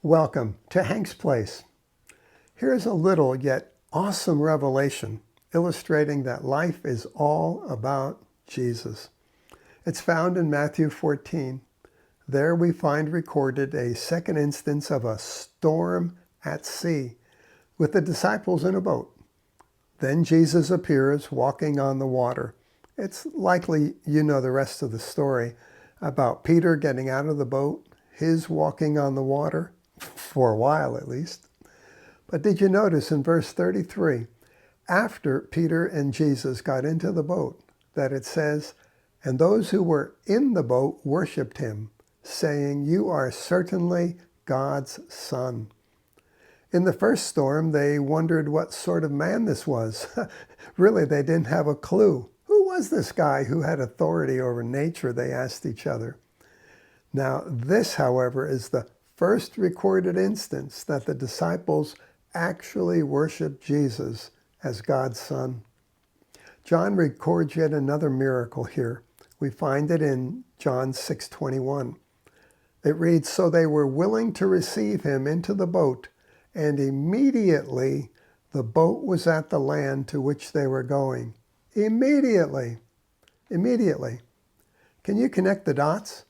Welcome to Hank's Place. Here's a little yet awesome revelation illustrating that life is all about Jesus. It's found in Matthew 14. There we find recorded a second instance of a storm at sea with the disciples in a boat. Then Jesus appears walking on the water. It's likely you know the rest of the story about Peter getting out of the boat, his walking on the water, for a while at least. But did you notice in verse 33, after Peter and Jesus got into the boat, that it says, "And those who were in the boat worshipped him, saying, 'You are certainly God's Son.'" In the first storm, they wondered what sort of man this was. Really, they didn't have a clue. Who was this guy who had authority over nature, they asked each other. Now, this, however, is the first recorded instance that the disciples actually worshiped Jesus as God's Son. John records yet another miracle here. We find it in John 6:21. It reads, "So they were willing to receive him into the boat, and immediately the boat was at the land to which they were going." Immediately. Immediately. Can you connect the dots?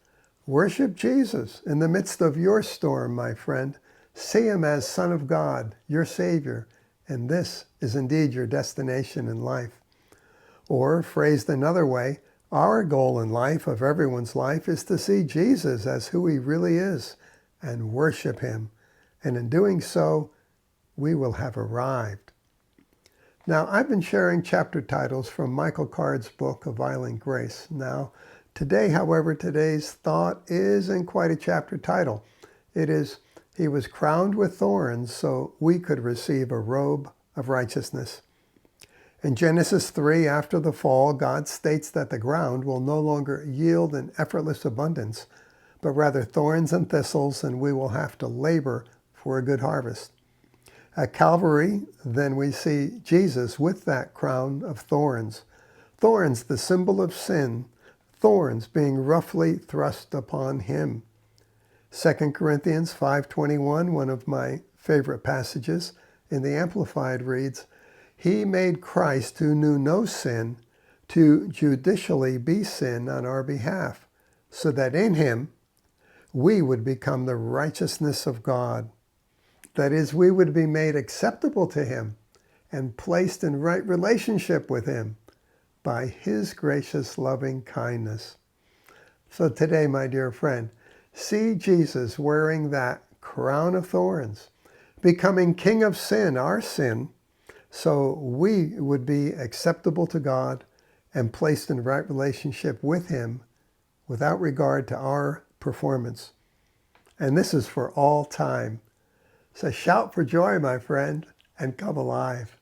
Worship Jesus in the midst of your storm, my friend. See him as Son of God, your Savior, and this is indeed your destination in life. Or, phrased another way, our goal in life, of everyone's life, is to see Jesus as who he really is and worship him. And in doing so, we will have arrived. Now, I've been sharing chapter titles from Michael Card's book, A Violent Grace. Now, today, however, today's thought isn't quite a chapter title. It is, "He was crowned with thorns so we could receive a robe of righteousness." In Genesis 3, after the fall, God states that the ground will no longer yield an effortless abundance, but rather thorns and thistles, and we will have to labor for a good harvest. At Calvary, then we see Jesus with that crown of thorns. Thorns, the symbol of sin, thorns being roughly thrust upon him. 2 Corinthians 5:21, one of my favorite passages in the Amplified reads, "He made Christ, who knew no sin, to judicially be sin on our behalf, so that in him we would become the righteousness of God." That is, we would be made acceptable to him and placed in right relationship with him by his gracious loving kindness. So today, my dear friend, see Jesus wearing that crown of thorns, becoming king of sin, our sin, so we would be acceptable to God and placed in right relationship with him without regard to our performance. And this is for all time. So shout for joy, my friend, and come alive.